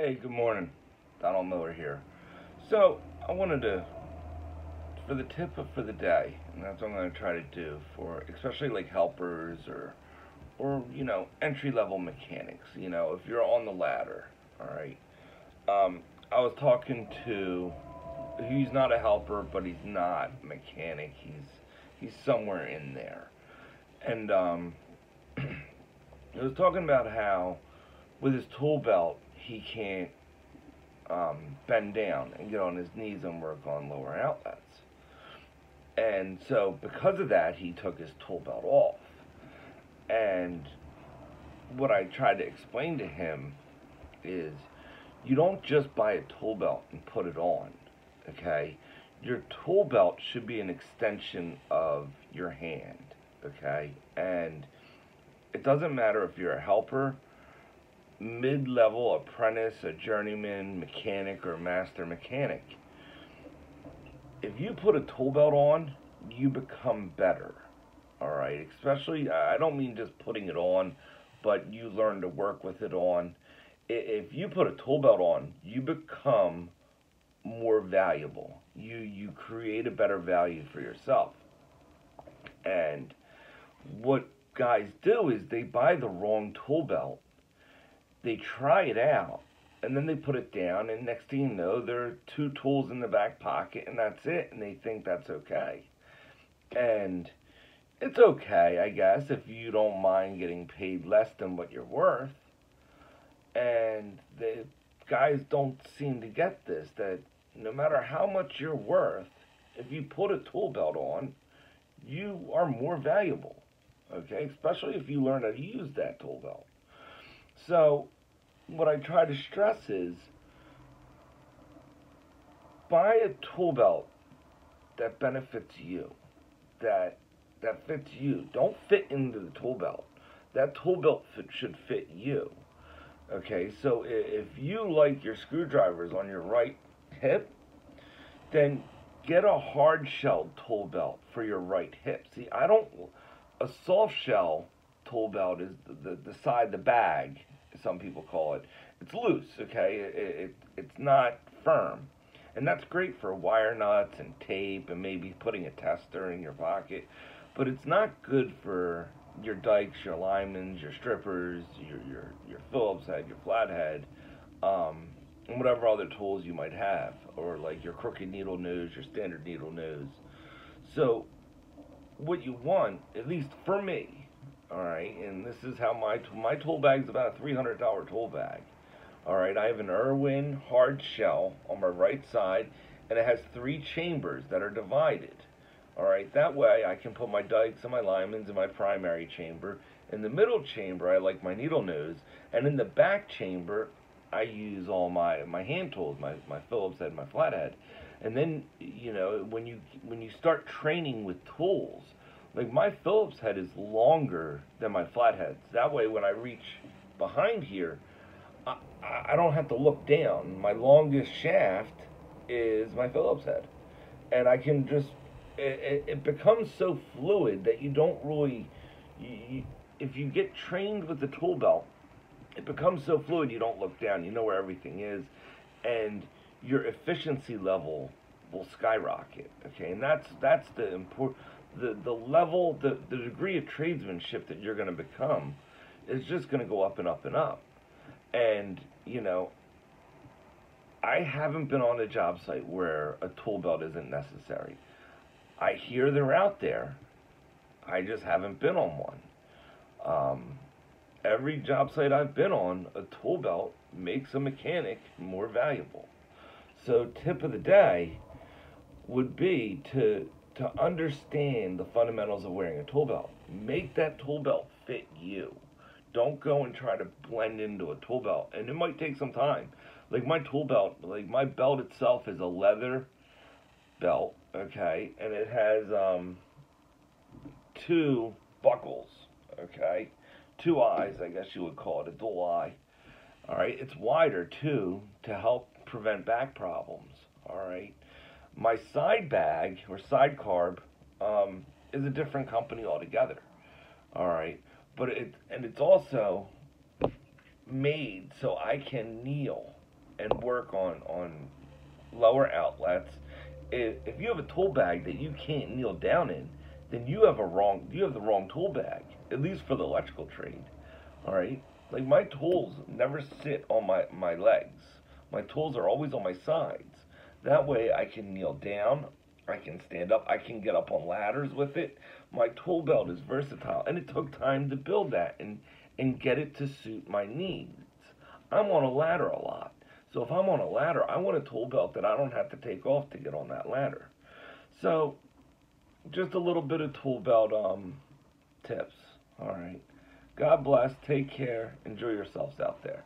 Hey, good morning. Donald Miller here. So, I wanted to, for the tip for the day, and that's what I'm going to try to do for, especially like helpers or entry level mechanics. If you're on the ladder, all right. I was talking to, he's not a helper, but he's not a mechanic. He's somewhere in there, and he was talking about how with his tool belt he can't bend down and get on his knees and work on lower outlets. And so, because of that, he took his tool belt off. And what I tried to explain to him is you don't just buy a tool belt and put it on, okay? Your tool belt should be an extension of your hand, okay? And it doesn't matter if you're a helper, mid-level apprentice, a journeyman mechanic, or master mechanic. If you put a tool belt on, you become better. All right, especially I don't mean just putting it on, but you learn to work with it on. If you put a tool belt on, you become more valuable. You create a better value for yourself. And what guys do is they buy the wrong tool belt, they try it out, and then they put it down, and next thing you know, there are two tools in the back pocket, and that's it, and they think that's okay. And it's okay, I guess, if you don't mind getting paid less than what you're worth. And the guys don't seem to get this, that no matter how much you're worth, if you put a tool belt on, you are more valuable, okay? Especially if you learn how to use that tool belt. So, what I try to stress is buy a tool belt that benefits you, that fits you. Don't fit into the tool belt. That tool belt should fit you. Okay, so if you like your screwdrivers on your right hip, then get a hard shell tool belt for your right hip. See, I don't. A soft shell tool belt is the side, the bag, some people call it. It's loose, okay? It's not firm. And that's great for wire nuts and tape and maybe putting a tester in your pocket. But it's not good for your dikes, your linemans, your strippers, your Phillips head, your flathead, and whatever other tools you might have, or like your crooked needle nose, your standard needle nose. So what you want, at least for me, all right, and this is how my tool bag's about a $300 tool bag. All right, I have an Irwin hard shell on my right side, and it has three chambers that are divided. All right, that way I can put my dikes and my linemans in my primary chamber. In the middle chamber, I like my needle nose, and in the back chamber, I use all my hand tools, my Phillips head, my flathead. And then when you start training with tools, like my Phillips head is longer than my flatheads. That way, when I reach behind here, I don't have to look down. My longest shaft is my Phillips head, and I can just it becomes so fluid that you don't really if you get trained with the tool belt, it becomes so fluid you don't look down. You know where everything is, and your efficiency level will skyrocket. Okay, and that's the important the level the degree of tradesmanship that you're going to become is just going to go up and up and up. And I haven't been on a job site where a tool belt isn't necessary. I hear they're out there. I just haven't been on one. Every job site I've been on, a tool belt makes a mechanic more valuable. So, tip of the day would be to understand the fundamentals of wearing a tool belt. Make that tool belt fit you. Don't go and try to blend into a tool belt, and it might take some time. Like my tool belt, like my belt itself is a leather belt, okay, and it has two buckles, okay, two eyes, I guess you would call it, a dual eye. All right, it's wider too to help prevent back problems. All right, my side bag or side carb is a different company altogether. All right, but it's also made so I can kneel. and work on lower outlets. If you have a tool bag that you can't kneel down in, then you have the wrong tool bag, at least for the electrical trade. All right, like my tools never sit on my legs. My tools are always on my sides. That way I can kneel down, I can stand up, I can get up on ladders with it. My tool belt is versatile, and it took time to build that and get it to suit my needs. I'm on a ladder a lot. So if I'm on a ladder, I want a tool belt that I don't have to take off to get on that ladder. So just a little bit of tool belt tips. All right. God bless. Take care. Enjoy yourselves out there.